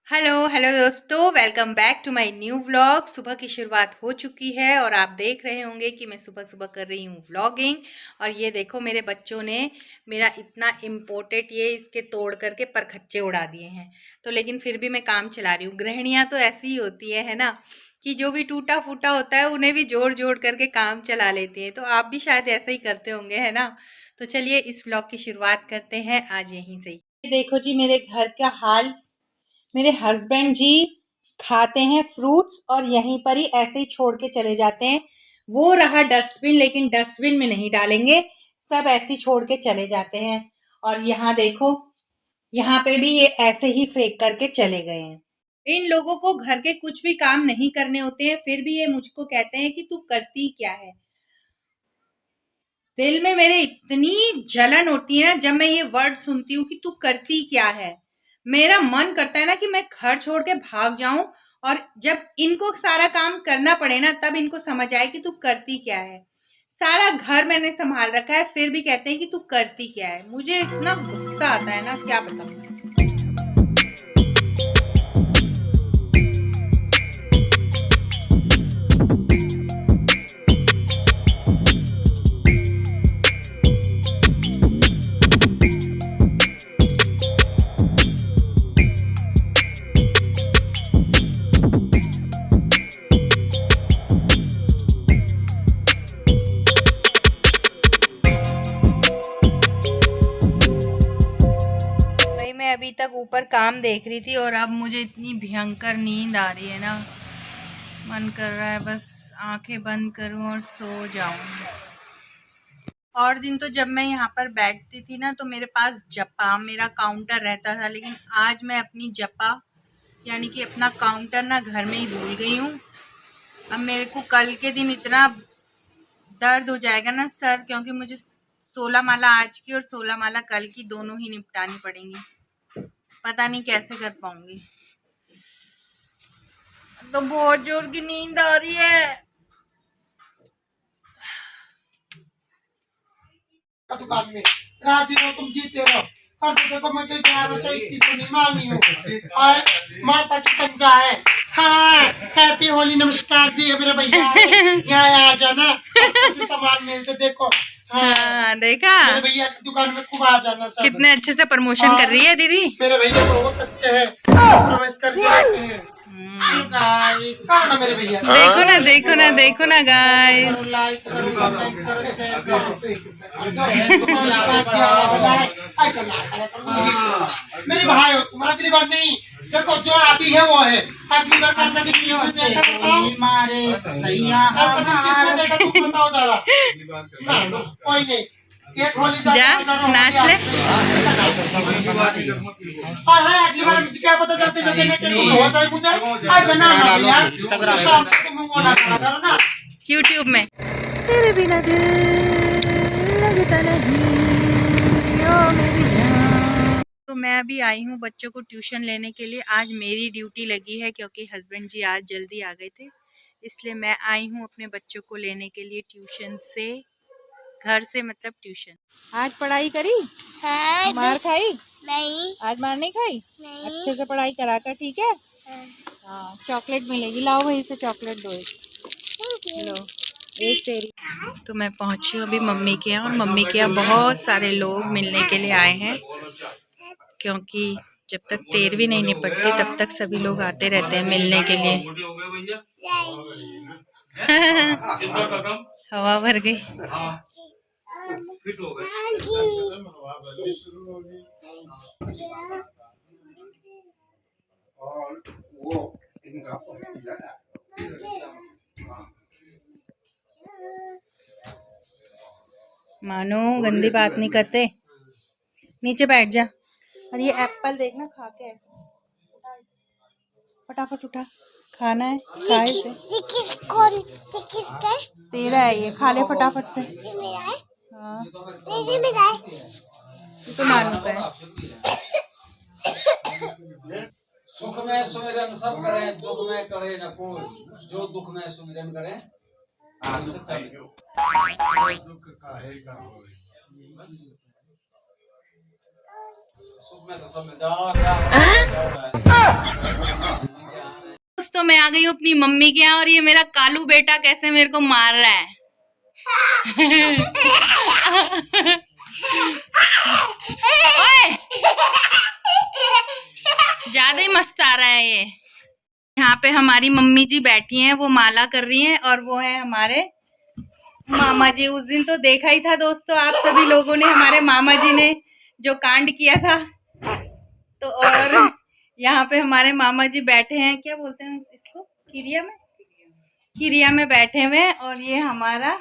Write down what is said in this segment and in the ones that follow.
Hello hello दोस्तों, welcome back to my new vlog. सुबह की शुरुआत हो चुकी है और आप देख रहे होंगे कि मैं सुबह सुबह कर रही हूँ व्लॉगिंग। और ये देखो, मेरे बच्चों ने मेरा इतना इम्पोर्टेंट ये इसके तोड़ करके परखच्चे उड़ा दिए हैं। तो लेकिन फिर भी मैं काम चला रही हूँ। गृहिणियाँ तो ऐसी ही होती है ना, कि जो भी टूटा फूटा होता है उन्हें भी जोड़ जोड़ करके काम चला लेती हैं। तो आप भी शायद ऐसा ही करते होंगे, है ना। तो चलिए इस व्लॉग की शुरुआत करते हैं आज यहीं से ही। देखो जी मेरे घर का हाल। मेरे हस्बैंड जी खाते हैं फ्रूट्स और यहीं पर ही ऐसे ही छोड़ के चले जाते हैं। वो रहा डस्टबिन, लेकिन डस्टबिन में नहीं डालेंगे, सब ऐसे ही छोड़ के चले जाते हैं। और यहाँ देखो, यहाँ पे भी ये ऐसे ही फेंक करके चले गए हैं। इन लोगों को घर के कुछ भी काम नहीं करने होते हैं, फिर भी ये मुझको कहते हैं कि तू करती क्या है। दिल में मेरे इतनी जलन होती है ना जब मैं ये वर्ड सुनती हूँ कि तू करती क्या है। मेरा मन करता है ना कि मैं घर छोड़ के भाग जाऊं, और जब इनको सारा काम करना पड़े ना तब इनको समझ आए कि तू करती क्या है। सारा घर मैंने संभाल रखा है, फिर भी कहते हैं कि तू करती क्या है। मुझे इतना गुस्सा आता है ना, क्या बताऊं। मैं अभी तक ऊपर काम देख रही थी और अब मुझे इतनी भयंकर नींद आ रही है ना, मन कर रहा है बस आंखें बंद करूं और सो जाऊं। और दिन तो जब मैं यहाँ पर बैठती थी ना तो मेरे पास जपा मेरा काउंटर रहता था, लेकिन आज मैं अपनी जपा यानी कि अपना काउंटर ना घर में ही भूल गई हूँ। अब मेरे को कल के दिन इतना दर्द हो जाएगा ना सर, क्योंकि मुझे 16 माला आज की और 16 माला कल की दोनों ही निपटानी पड़ेंगी। पता नहीं कैसे कर पाऊंगी। तो बहुत जोर की नींद आ रही है। दुकान में राजी हो, तुम जीते हो। कर तो देखो, मैं कोई 1121 को नहीं मांगी हूँ। माता की पंजा है। हाँ, हैप्पी होली, नमस्कार जी। मेरे भैया यहाँ आ जाना, अच्छे से सामान मिलते देखो। हाँ, देखा मेरे भैया की दुकान में खूब आ जाना सब। कितने अच्छे से प्रमोशन कर रही है दीदी। मेरे भैया बहुत अच्छे हैं, प्रवेश करके रहते हैं। मेरे भैया देखो ना देखो ना देखो ना गाइस। लाइक करो, शेयर करो। मेरे भाई हो तुम, अगली बार नहीं। देखो जो अभी है वो है, अगली बार करना कितनी हो मारे सही देखा तुम बताओ जरा। कोई नहीं, एक होली जा नाच ले। अगली बार मुझे क्या पता चलते कुछ हो जाए मुझे ऐसा ना डालो इंस्टाग्राम पे, तुम वो ना करो ना यूट्यूब में। तेरे बिना दिल लगता नहीं ओ मेरी जान। तो मैं अभी आई हूँ बच्चों को ट्यूशन लेने के लिए। आज मेरी ड्यूटी लगी है क्योंकि हस्बैंड जी आज जल्दी आ गए थे, इसलिए मैं आई हूँ अपने बच्चों को लेने के लिए ट्यूशन से। घर से मतलब ट्यूशन। आज पढ़ाई करी? हाँ, मार खाई? नहीं। आज मार नहीं खाई? नहीं। अच्छे से पढ़ाई करा कर, ठीक है? हाँ, चॉकलेट मिलेगी। लाओ भाई से चॉकलेट दो एक। लो एक तेरी। तो मैं पहुंची हूँ अभी मम्मी के यहाँ, और मम्मी के यहाँ बहुत सारे लोग मिलने के लिए आए हैं, क्योंकि जब तक 13वीं नहीं निपटती तब तक सभी लोग आते रहते हैं मिलने के लिए। हवा भर गई। मानो गंदी बात नहीं करते, नीचे बैठ जा। और ये एप्पल देखना, खा के ऐसे फटाफट उठा, खाना है, खा इसे। तेरा है ये, खा ले फटाफट से। हाँ, ये तो मानू का है। सुख में सुमिरन सब करें, दुख में करे न कोई। जो दुख में सुमिरन करें दुख काहेगा सुख में तो सब में जा रहा है। दोस्तों मैं आ गई हूँ अपनी मम्मी के यहाँ और ये मेरा कालू बेटा कैसे मेरे को मार रहा है। ओए ज्यादा ही मस्त आ रहा है ये। यहाँ पे हमारी मम्मी जी बैठी हैं, वो माला कर रही हैं और वो है हमारे मामा जी। उस दिन तो देखा ही था दोस्तों आप सभी लोगों ने हमारे मामा जी ने जो कांड किया था। तो और यहाँ पे हमारे मामा जी बैठे हैं, क्या बोलते हैं इसको, खिरिया में बैठे हुए हैं। और ये हमारा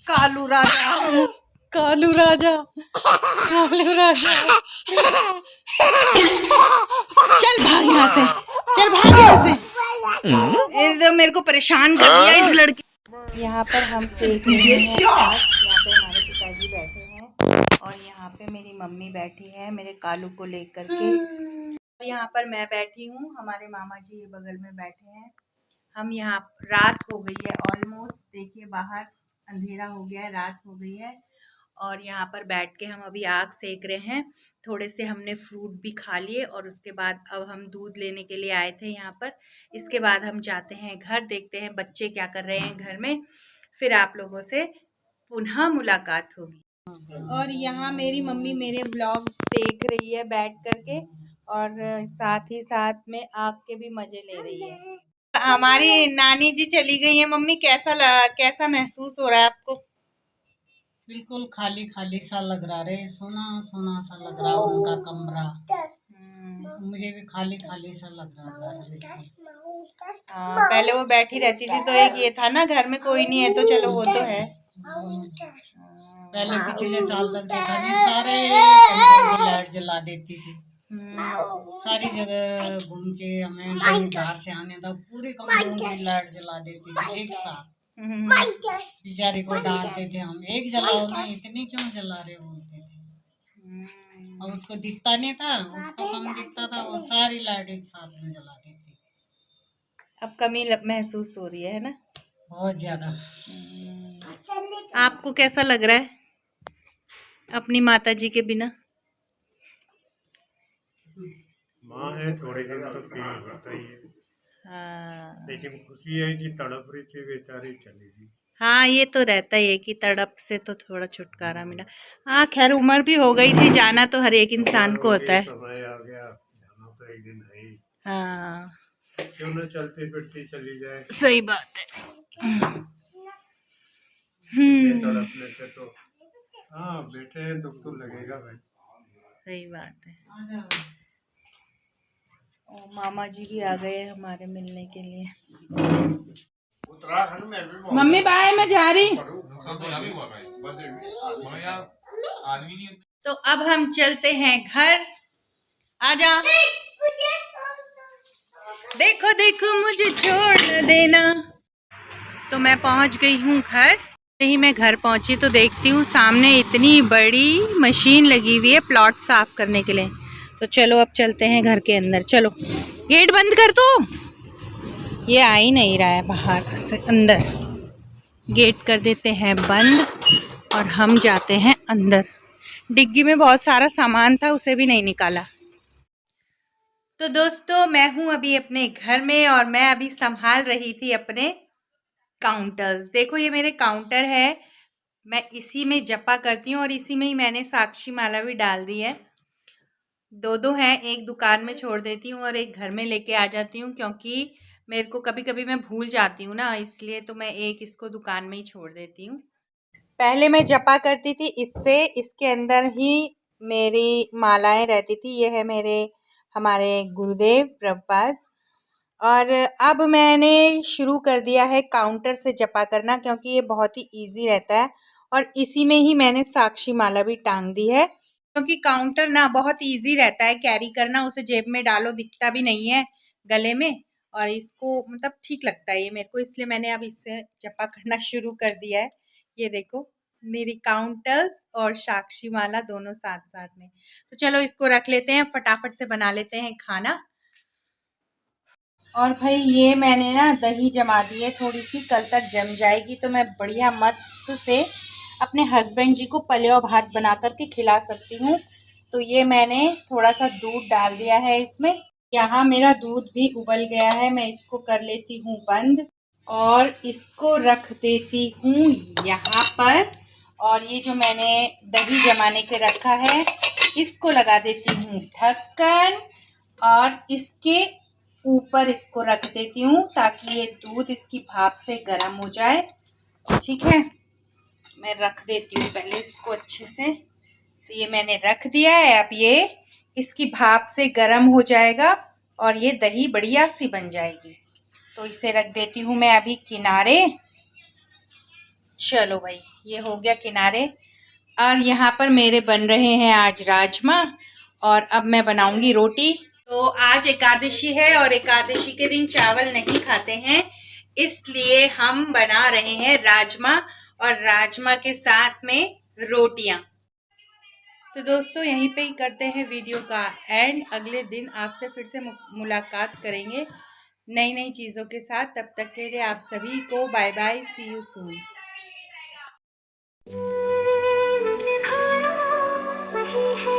कालू राजा कालू राजा चल भाग यहाँ से, चल भाग यहाँ से। ये तो मेरे को परेशान कर दिया इस लड़की। यहाँ पर हम देख रहे हैं, यहाँ पे हमारे पिताजी बैठे हैं और यहाँ पे मेरी मम्मी बैठी है मेरे कालू को लेकर के। यहाँ पर मैं बैठी हूँ, हमारे मामा जी ये बगल में बैठे हैं। हम यहाँ, रात हो गई है ऑलमोस्ट, देखिए बाहर अंधेरा हो गया है, रात हो गई है। और यहाँ पर बैठ के हम अभी आग सेक रहे हैं। थोड़े से हमने फ्रूट भी खा लिए और उसके बाद अब हम दूध लेने के लिए आए थे यहाँ पर। इसके बाद हम जाते हैं घर, देखते हैं बच्चे क्या कर रहे हैं घर में, फिर आप लोगों से पुनः मुलाकात होगी। और यहाँ मेरी मम्मी मेरे ब्लॉग्स देख रही है बैठ करके और साथ ही साथ में आग के भी मजे ले रही है। हमारी नानी जी चली गई है। मम्मी कैसा महसूस हो रहा है आपको? बिल्कुल खाली खाली सा लग रहा है, सोना सोना सा लग रहा उनका कमरा। मुझे भी खाली खाली सा लग रहा घर। पहले वो बैठी रहती थी तो एक ये था ना घर में कोई नहीं है तो चलो वो तो है। पहले पिछले साल तक देखा नहीं, सारे कमरों में लाइट जला देती थी। सारी जगह घूम के हमें बाहर से आने था, पूरे कमरों में लाइट जला देती थी एक साथ। बेचारी को डांटते थे हम, एक जलाओ ना, इतने क्यों जला रहे बोलते थे। और उसको दिखता नहीं था, उसको कम दिखता था, वो सारी लाइट एक साथ में जला देती। अब कमी महसूस हो रही है ना, बहुत ज्यादा। आपको कैसा लग रहा है अपनी माता जी के बिना? माँ है, थोड़े दिन तो फील होता ही है। हाँ, लेकिन खुशी है कि तड़प रही थी बेचारी, चली गई। हाँ ये तो रहता ही है कि तड़प से तो थोड़ा छुटकारा मिला। हाँ खैर उम्र भी हो गई थी, जाना तो हर एक इंसान को होता है। समय आ गया, जाना तो एक दिन है ही। हाँ क्यों न चलती फिरती चली जाए। सही बात है। तड़पने से तो हाँ बेटे दुख तो लगेगा भाई। सही बात है। और मामा जी भी आ गए हमारे मिलने के लिए। मम्मी बाय, मैं जा रही। तो अब हम चलते हैं घर। आजा, देखो देखो मुझे छोड़ न देना। तो मैं पहुंच गई हूँ घर। ही मैं घर पहुंची तो देखती हूँ सामने इतनी बड़ी मशीन लगी हुई है प्लॉट साफ करने के लिए। तो चलो अब चलते हैं घर के अंदर। चलो गेट बंद कर दो, ये आ ही नहीं रहा है बाहर से अंदर। गेट कर देते हैं बंद और हम जाते हैं अंदर। डिग्गी में बहुत सारा सामान था, उसे भी नहीं निकाला। तो दोस्तों मैं हूँ अभी अपने घर में और मैं अभी संभाल रही थी अपने काउंटर्स। देखो ये मेरे काउंटर है, मैं इसी में जपा करती हूँ और इसी में ही मैंने साक्षी माला भी डाल दी है। दो हैं, एक दुकान में छोड़ देती हूँ और एक घर में लेके आ जाती हूँ, क्योंकि मेरे को कभी कभी मैं भूल जाती हूँ ना, इसलिए तो मैं एक इसको दुकान में ही छोड़ देती हूँ। पहले मैं जपा करती थी इससे, इसके अंदर ही मेरी मालाएं रहती थी। ये है हमारे गुरुदेव प्रभुपाद। और अब मैंने शुरू कर दिया है काउंटर से जपा करना, क्योंकि ये बहुत ही इजी रहता है। और इसी में ही मैंने साक्षी माला भी टांग दी है, क्योंकि काउंटर ना बहुत इजी रहता है कैरी करना। उसे जेब में डालो, दिखता भी नहीं है गले में, और इसको मतलब ठीक लगता है ये मेरे को, इसलिए मैंने अब इससे जपा करना शुरू कर दिया है। ये देखो मेरी काउंटर्स और साक्षी माला दोनों साथ साथ में। तो चलो इसको रख लेते हैं, फटाफट से बना लेते हैं खाना। और भाई ये मैंने ना दही जमा दी है, थोड़ी सी कल तक जम जाएगी तो मैं बढ़िया मस्त से अपने हस्बैंड जी को पलेव भात बना करके खिला सकती हूँ। तो ये मैंने थोड़ा सा दूध डाल दिया है इसमें यहाँ मेरा दूध भी उबल गया है, मैं इसको कर लेती हूँ बंद और इसको रख देती हूँ यहाँ पर। और ये जो मैंने दही जमाने के रखा है इसको लगा देती हूँ ढक्कन और इसके ऊपर इसको रख देती हूँ ताकि ये दूध इसकी भाप से गर्म हो जाए। ठीक है, मैं रख देती हूँ पहले इसको अच्छे से। तो ये मैंने रख दिया है, अब ये इसकी भाप से गर्म हो जाएगा और ये दही बढ़िया सी बन जाएगी। तो इसे रख देती हूँ मैं अभी किनारे। चलो भाई, ये हो गया किनारे। और यहाँ पर मेरे बन रहे हैं आज राजमा और अब मैं बनाऊंगी रोटी। तो आज एकादशी है और एकादशी के दिन चावल नहीं खाते हैं, इसलिए हम बना रहे हैं राजमा और राजमा के साथ में रोटियां। तो दोस्तों यहीं पे ही करते हैं वीडियो का एंड। अगले दिन आपसे फिर से मुलाकात करेंगे नई नई चीज़ों के साथ। तब तक के लिए आप सभी को bye bye, see you soon.